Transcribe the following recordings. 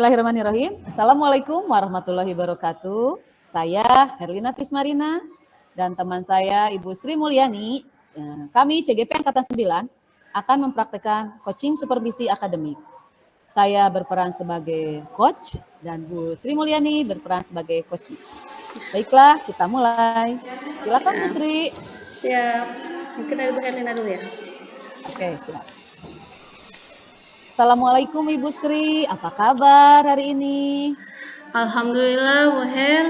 Bismillahirrahmanirrahim. Assalamualaikum warahmatullahi wabarakatuh. Saya Herlina Tismarina dan teman saya Ibu Sri Mulyani. Kami CGP Angkatan 9 akan mempraktekkan coaching supervisi akademik. Saya berperan sebagai coach dan Bu Sri Mulyani berperan sebagai coach. Baiklah, kita mulai. Silakan Bu Sri. Siap. Mungkin dari Bu Herlina dulu ya. Oke, siap. Assalamualaikum Ibu Sri, apa kabar hari ini? Alhamdulillah Bu Her,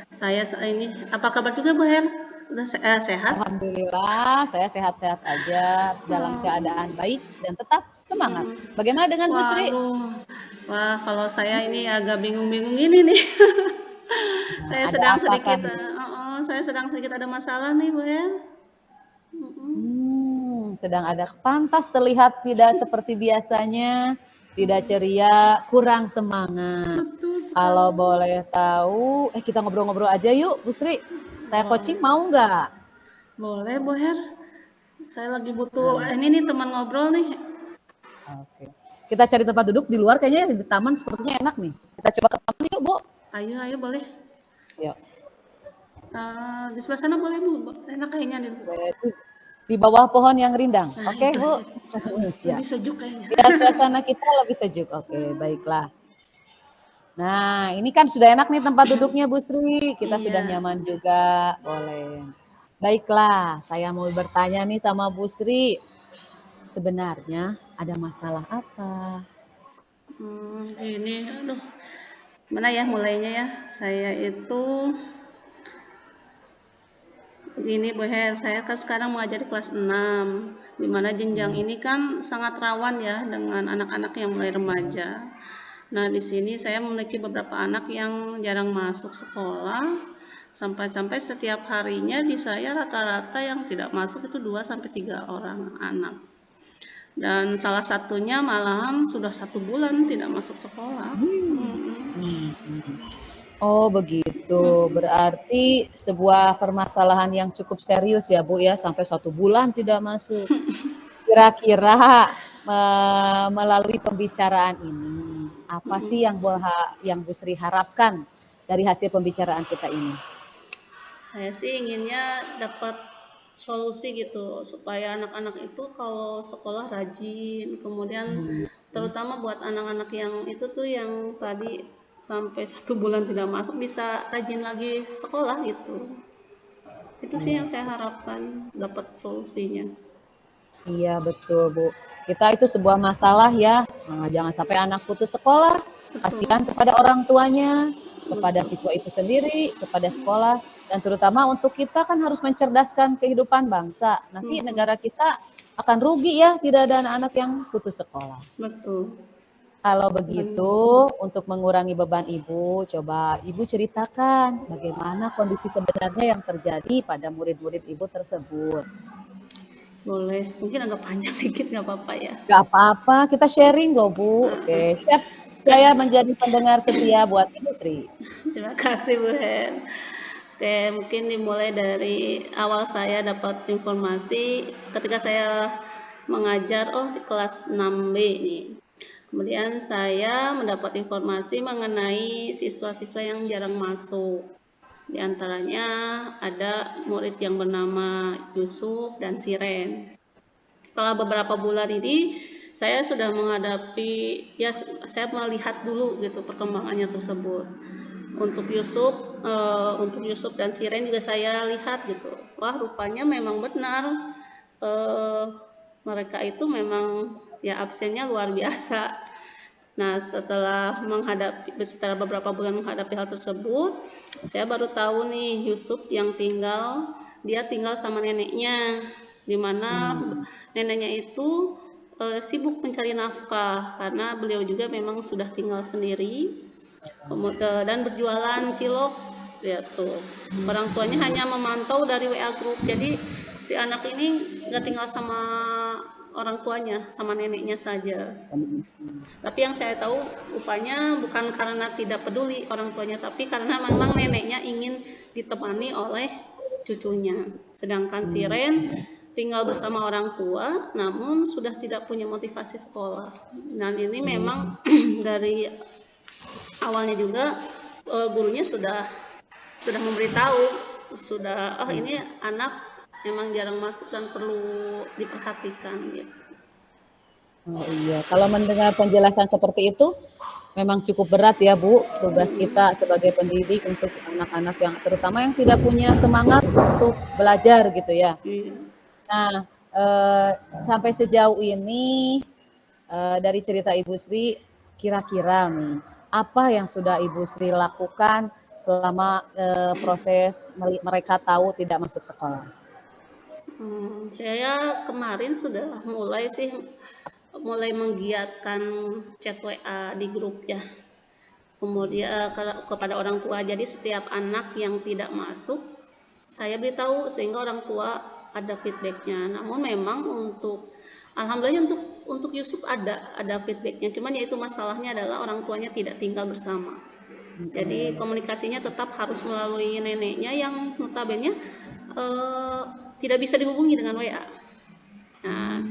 saya ini apa kabar juga Bu Her? Udah sehat? Alhamdulillah, saya sehat-sehat aja dalam keadaan baik dan tetap semangat. Bagaimana dengan Bu Sri? Wah, kalau saya ini agak bingung-bingung ini nih. Saya sedang sedikit ada masalah nih Bu Her. Sedang ada, pantas terlihat tidak seperti biasanya, tidak ceria, kurang semangat. Kalau boleh tahu, kita ngobrol-ngobrol aja yuk Bu Sri. Saya coaching mau nggak? Boleh Bu Her. Saya lagi butuh ini nih teman ngobrol nih. Oke. Kita cari tempat duduk di luar, kayaknya di taman sepertinya enak nih. Kita coba ke taman yuk Bu. Ayo boleh. Yuk. Di sebelah sana boleh Bu. Enak kayaknya nih. Di bawah pohon yang rindang. Oke, Bu. Lebih sejuk kayaknya. Ya, suasana kita lebih sejuk. Oke, baiklah. Nah, ini kan sudah enak nih tempat duduknya Bu Sri. Kita sudah nyaman juga. Boleh. Baiklah, saya mau bertanya nih sama Bu Sri. Sebenarnya ada masalah apa? Ini, aduh. Mana ya mulainya ya? Saya itu begini Bu Her, saya kan sekarang mengajar di kelas 6, di mana jenjang ini kan sangat rawan ya dengan anak-anak yang mulai remaja. Nah, di sini saya memiliki beberapa anak yang jarang masuk sekolah, sampai-sampai setiap harinya di saya rata-rata yang tidak masuk itu 2-3 orang anak. Dan salah satunya malahan sudah 1 bulan tidak masuk sekolah. Oh begitu, berarti sebuah permasalahan yang cukup serius ya Bu ya, sampai 1 bulan tidak masuk. Kira-kira melalui pembicaraan ini, apa sih yang Bu Sri harapkan dari hasil pembicaraan kita ini? Saya sih inginnya dapat solusi gitu, supaya anak-anak itu kalau sekolah rajin, kemudian terutama buat anak-anak yang itu tuh yang tadi sampai 1 bulan tidak masuk bisa rajin lagi sekolah gitu. Itu sih yang saya harapkan dapat solusinya. Iya betul Bu. Kita itu sebuah masalah ya. Nah, jangan sampai anak putus sekolah. Pastikan kepada orang tuanya, kepada siswa itu sendiri, kepada sekolah, dan terutama untuk kita kan harus mencerdaskan kehidupan bangsa. Nanti negara kita akan rugi ya tidak ada anak-anak yang putus sekolah. Betul. Kalau begitu, untuk mengurangi beban Ibu, coba Ibu ceritakan bagaimana kondisi sebenarnya yang terjadi pada murid-murid Ibu tersebut. Boleh, mungkin agak panjang sedikit, nggak apa-apa ya? Nggak apa-apa, kita sharing loh Bu. Oke, siap. Saya menjadi pendengar setia buat Ibu Sri. Terima kasih Bu Hen. Oke, mungkin dimulai dari awal saya dapat informasi ketika saya mengajar di kelas 6B nih. Kemudian saya mendapat informasi mengenai siswa-siswa yang jarang masuk. Di antaranya ada murid yang bernama Yusuf dan Siren. Setelah beberapa bulan ini, saya sudah menghadapi, ya saya melihat dulu gitu perkembangannya tersebut. Untuk Yusuf dan Siren juga saya lihat gitu. Wah, rupanya memang benar mereka itu memang ya absennya luar biasa. Nah, setelah beberapa bulan menghadapi hal tersebut, saya baru tahu nih Yusuf yang dia tinggal sama neneknya, di mana neneknya itu sibuk mencari nafkah karena beliau juga memang sudah tinggal sendiri dan berjualan cilok ya tuh. Orang tuanya hanya memantau dari WA group. Jadi si anak ini nggak tinggal sama orang tuanya, sama neneknya saja. Tapi yang saya tahu rupanya bukan karena tidak peduli orang tuanya, tapi karena memang neneknya ingin ditemani oleh cucunya. Sedangkan si Ren tinggal bersama orang tua, namun sudah tidak punya motivasi sekolah. Dan ini memang dari awalnya juga gurunya sudah memberitahu, sudah ini anak memang jarang masuk dan perlu diperhatikan gitu. Oh iya, kalau mendengar penjelasan seperti itu, memang cukup berat ya Bu, tugas kita sebagai pendidik untuk anak-anak yang terutama yang tidak punya semangat untuk belajar gitu ya. Iya. Nah, sampai sejauh ini dari cerita Ibu Sri, kira-kira nih, apa yang sudah Ibu Sri lakukan selama proses mereka tahu tidak masuk sekolah? Saya kemarin sudah mulai menggiatkan chat WA di grup ya. Kemudian kepada orang tua. Jadi setiap anak yang tidak masuk, saya beritahu sehingga orang tua ada feedbacknya. Namun memang alhamdulillah untuk Yusuf ada feedbacknya. Cuman yaitu masalahnya adalah orang tuanya tidak tinggal bersama. Jadi komunikasinya tetap harus melalui neneknya yang notabene tidak bisa dihubungi dengan WA. Nah,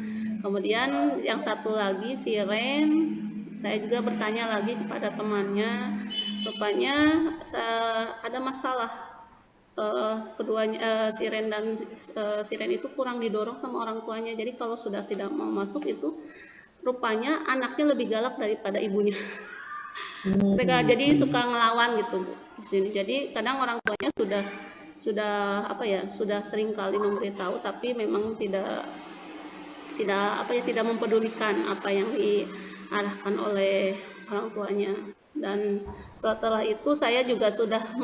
kemudian yang satu lagi si Ren, saya juga bertanya lagi kepada temannya, rupanya ada masalah. Keduanya si Ren dan si Ren itu kurang didorong sama orang tuanya. Jadi kalau sudah tidak mau masuk itu, rupanya anaknya lebih galak daripada ibunya. Mereka jadi suka ngelawan gitu Bu, di sini. Jadi kadang orang tuanya sudah sering kali memberitahu, tapi memang tidak mempedulikan apa yang diarahkan oleh orang tuanya. Dan setelah itu saya juga sudah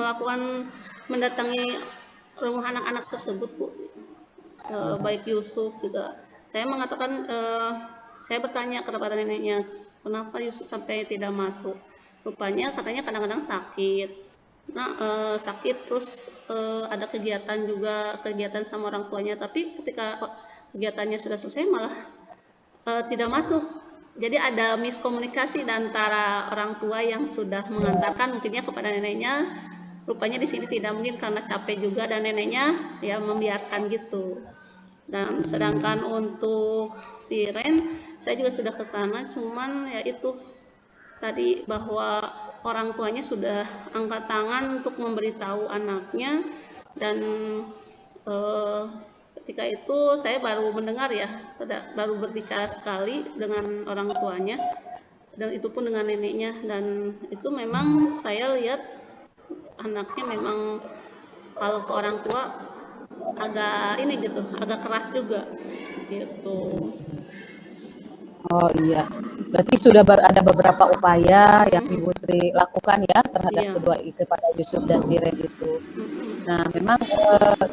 mendatangi rumah anak-anak tersebut Bu, baik Yusuf juga. Saya mengatakan, saya bertanya kepada neneknya, kenapa Yusuf sampai tidak masuk? Rupanya katanya kadang-kadang sakit. Nah, sakit terus ada kegiatan sama orang tuanya, tapi ketika kegiatannya sudah selesai malah tidak masuk. Jadi ada miskomunikasi antara orang tua yang sudah mengantarkan mungkinnya kepada neneknya. Rupanya di sini tidak mungkin karena capek juga dan neneknya ya membiarkan gitu. Dan sedangkan untuk si Ren, saya juga sudah ke sana, cuman ya itu tadi bahwa orang tuanya sudah angkat tangan untuk memberitahu anaknya dan ketika itu saya baru mendengar ya, baru berbicara sekali dengan orang tuanya dan itu pun dengan neneknya, dan itu memang saya lihat anaknya memang kalau ke orang tua agak keras juga gitu. Oh iya, berarti sudah ada beberapa upaya yang Ibu Sri lakukan ya terhadap kepada Yusuf dan si Ren itu. Nah, memang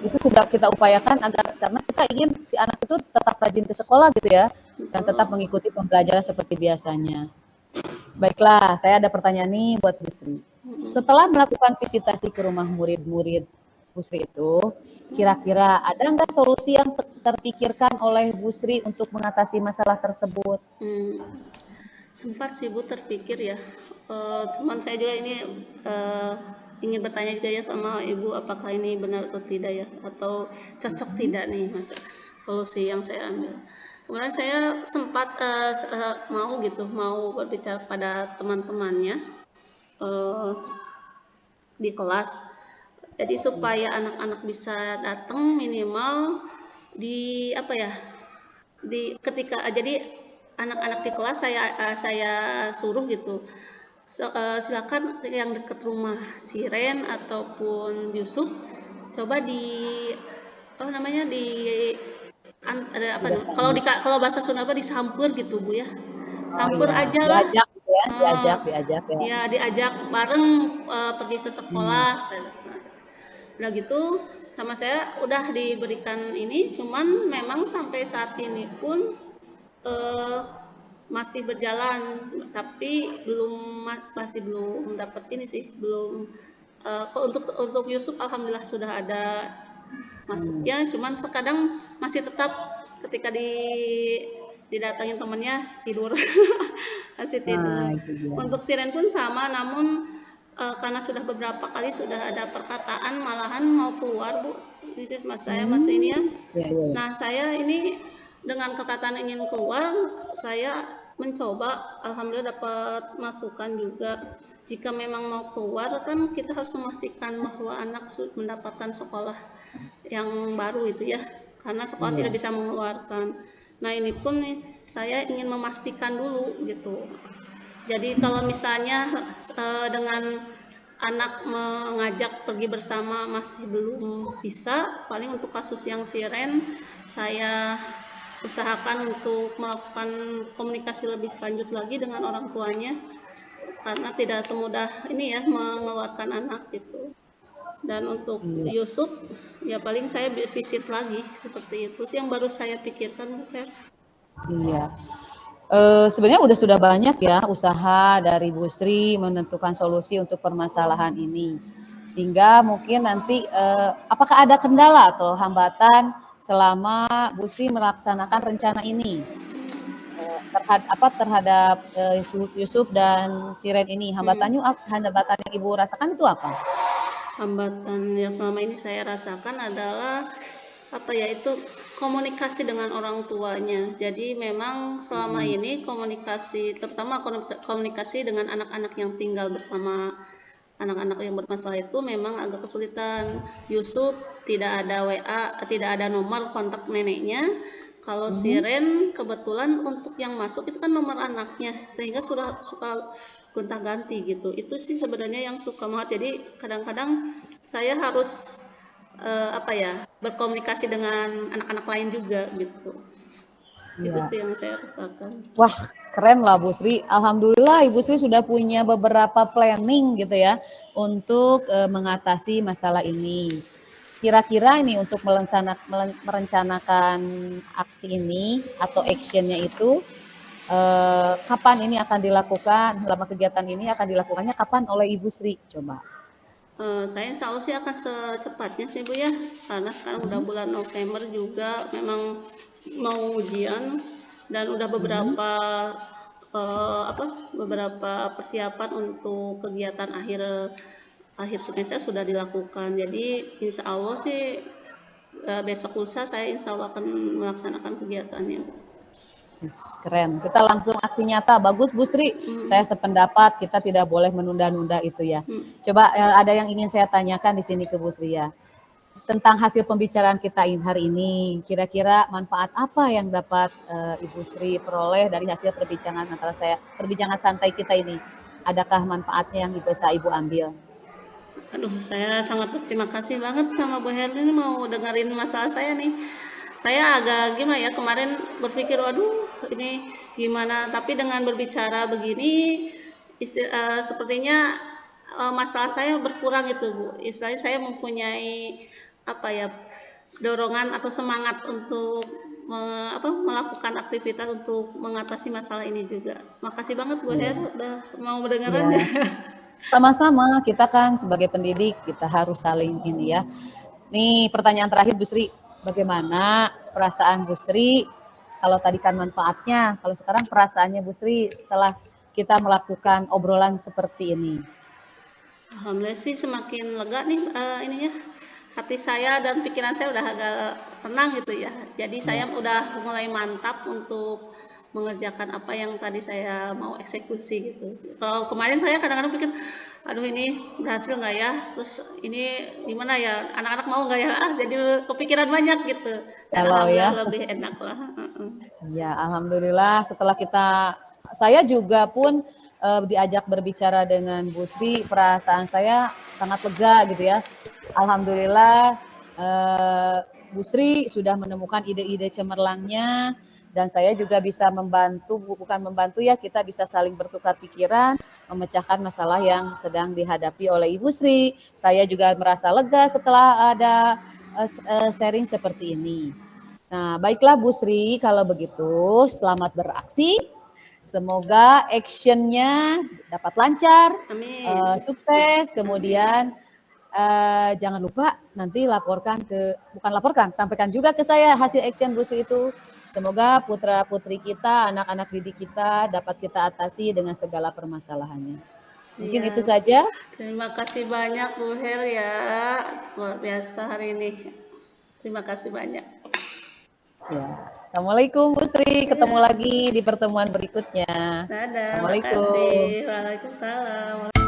itu sudah kita upayakan karena kita ingin si anak itu tetap rajin ke sekolah gitu ya, dan tetap mengikuti pembelajaran seperti biasanya. Baiklah, saya ada pertanyaan nih buat Bu Sri. Setelah melakukan visitasi ke rumah murid-murid Bu Sri itu, kira-kira ada nggak solusi yang terpikirkan oleh Bu Sri untuk mengatasi masalah tersebut? Sempat sih Bu terpikir ya, cuman saya juga ini ingin bertanya juga ya sama Ibu, apakah ini benar atau tidak ya, atau cocok tidak nih masa solusi yang saya ambil. Kemudian saya sempat mau berbicara pada teman-temannya di kelas. Jadi supaya anak-anak bisa datang minimal jadi anak-anak di kelas saya suruh gitu. Silakan yang dekat rumah si Ren ataupun Yusuf coba kalau bahasa Sunda disampur gitu Bu ya. Sampur aja lah. Diajak ya. Ya, diajak bareng pergi ke sekolah. Udah gitu sama saya udah diberikan ini, cuman memang sampai saat ini pun masih berjalan, tapi masih belum dapat ini sih, belum untuk Yusuf alhamdulillah sudah ada masuknya, cuman terkadang masih tetap ketika didatangin temannya tidur masih tidur. Untuk si Ren pun sama, namun karena sudah beberapa kali sudah ada perkataan malahan mau keluar Bu, ini saya masih ini ya. Nah saya ini dengan perkataan ingin keluar, saya mencoba, alhamdulillah dapat masukan juga jika memang mau keluar kan kita harus memastikan bahwa anak mendapatkan sekolah yang baru itu ya, karena sekolah tidak bisa mengeluarkan. Nah ini pun saya ingin memastikan dulu gitu. Jadi kalau misalnya dengan anak mengajak pergi bersama masih belum bisa, paling untuk kasus yang siren saya usahakan untuk melakukan komunikasi lebih lanjut lagi dengan orang tuanya, karena tidak semudah ini ya mengeluarkan anak gitu. Dan untuk Yusuf ya paling saya visit lagi, seperti itu sih yang baru saya pikirkan, Bu Fer. Iya. Sebenarnya sudah banyak ya usaha dari Bu Sri menentukan solusi untuk permasalahan ini. Hingga mungkin nanti apakah ada kendala atau hambatan selama Bu Sri melaksanakan rencana ini terhadap Yusuf dan Siren ini? Hambatan yang Ibu rasakan itu apa? Hambatan yang selama ini saya rasakan adalah itu komunikasi dengan orang tuanya. Jadi memang selama ini komunikasi, terutama komunikasi dengan anak-anak yang tinggal bersama anak-anak yang bermasalah itu memang agak kesulitan. Yusuf tidak ada WA, tidak ada nomor kontak neneknya. Kalau Siren kebetulan untuk yang masuk itu kan nomor anaknya, sehingga suka gonta-ganti gitu. Itu sih sebenarnya yang suka banget. Jadi kadang-kadang saya harus berkomunikasi dengan anak-anak lain juga gitu. Itu sih yang saya rasakan. Wah, keren lah Bu Sri. Alhamdulillah Ibu Sri sudah punya beberapa planning gitu ya untuk mengatasi masalah ini. Kira-kira ini untuk merencanakan aksi ini atau actionnya itu kapan ini akan dilakukan, selama kegiatan ini akan dilakukannya kapan oleh Ibu Sri? Coba. Saya insya Allah sih akan secepatnya sih Bu ya, karena sekarang udah bulan November juga memang mau ujian dan udah beberapa beberapa persiapan untuk kegiatan akhir semester sudah dilakukan. Jadi insya Allah sih besok lusa saya insya Allah akan melaksanakan kegiatannya. Keren. Kita langsung aksi nyata. Bagus Bu Sri. Saya sependapat, kita tidak boleh menunda-nunda itu ya. Coba ada yang ingin saya tanyakan di sini ke Bu Sri ya. Tentang hasil pembicaraan kita hari ini, kira-kira manfaat apa yang dapat Ibu Sri peroleh dari hasil perbincangan santai kita ini? Adakah manfaatnya yang bisa Ibu ambil? Aduh, saya sangat berterima kasih banget sama Bu Herli ini mau dengerin masalah saya nih. Saya agak gimana ya, kemarin berpikir waduh ini gimana, tapi dengan berbicara begini sepertinya masalah saya berkurang gitu Bu. Istilahnya saya mempunyai dorongan atau semangat untuk melakukan aktivitas untuk mengatasi masalah ini juga. Makasih banget Bu Her udah mau mendengarkan ya. Sama-sama, kita kan sebagai pendidik kita harus saling ini ya. Nih pertanyaan terakhir Bu Sri. Bagaimana perasaan Bu Sri, kalau tadi kan manfaatnya, kalau sekarang perasaannya Bu Sri setelah kita melakukan obrolan seperti ini? Alhamdulillah sih semakin lega nih ininya, hati saya dan pikiran saya udah agak tenang gitu ya. Jadi saya udah mulai mantap untuk mengerjakan apa yang tadi saya mau eksekusi gitu. Kalau kemarin saya kadang-kadang pikir, aduh ini berhasil nggak ya, terus ini gimana ya, anak-anak mau nggak ya, jadi kepikiran banyak gitu. Dan alhamdulillah lebih enak lah. Ya alhamdulillah setelah saya juga pun diajak berbicara dengan Bu Sri, perasaan saya sangat lega gitu ya. Alhamdulillah Bu Sri sudah menemukan ide-ide cemerlangnya, dan saya juga bisa bukan membantu ya, kita bisa saling bertukar pikiran, memecahkan masalah yang sedang dihadapi oleh Ibu Sri. Saya juga merasa lega setelah ada sharing seperti ini. Nah, baiklah Bu Sri, kalau begitu selamat beraksi. Semoga actionnya dapat lancar, sukses, kemudian jangan lupa nanti sampaikan juga ke saya hasil action Bu Sri itu. Semoga putra-putri kita, anak-anak didik kita dapat kita atasi dengan segala permasalahannya. Mungkin itu saja. Terima kasih banyak Bu Her ya, luar biasa hari ini. Terima kasih banyak. Ya. Assalamualaikum Bu Sri, ketemu lagi di pertemuan berikutnya. Dadah, Assalamualaikum. makasih. Waalaikumsalam.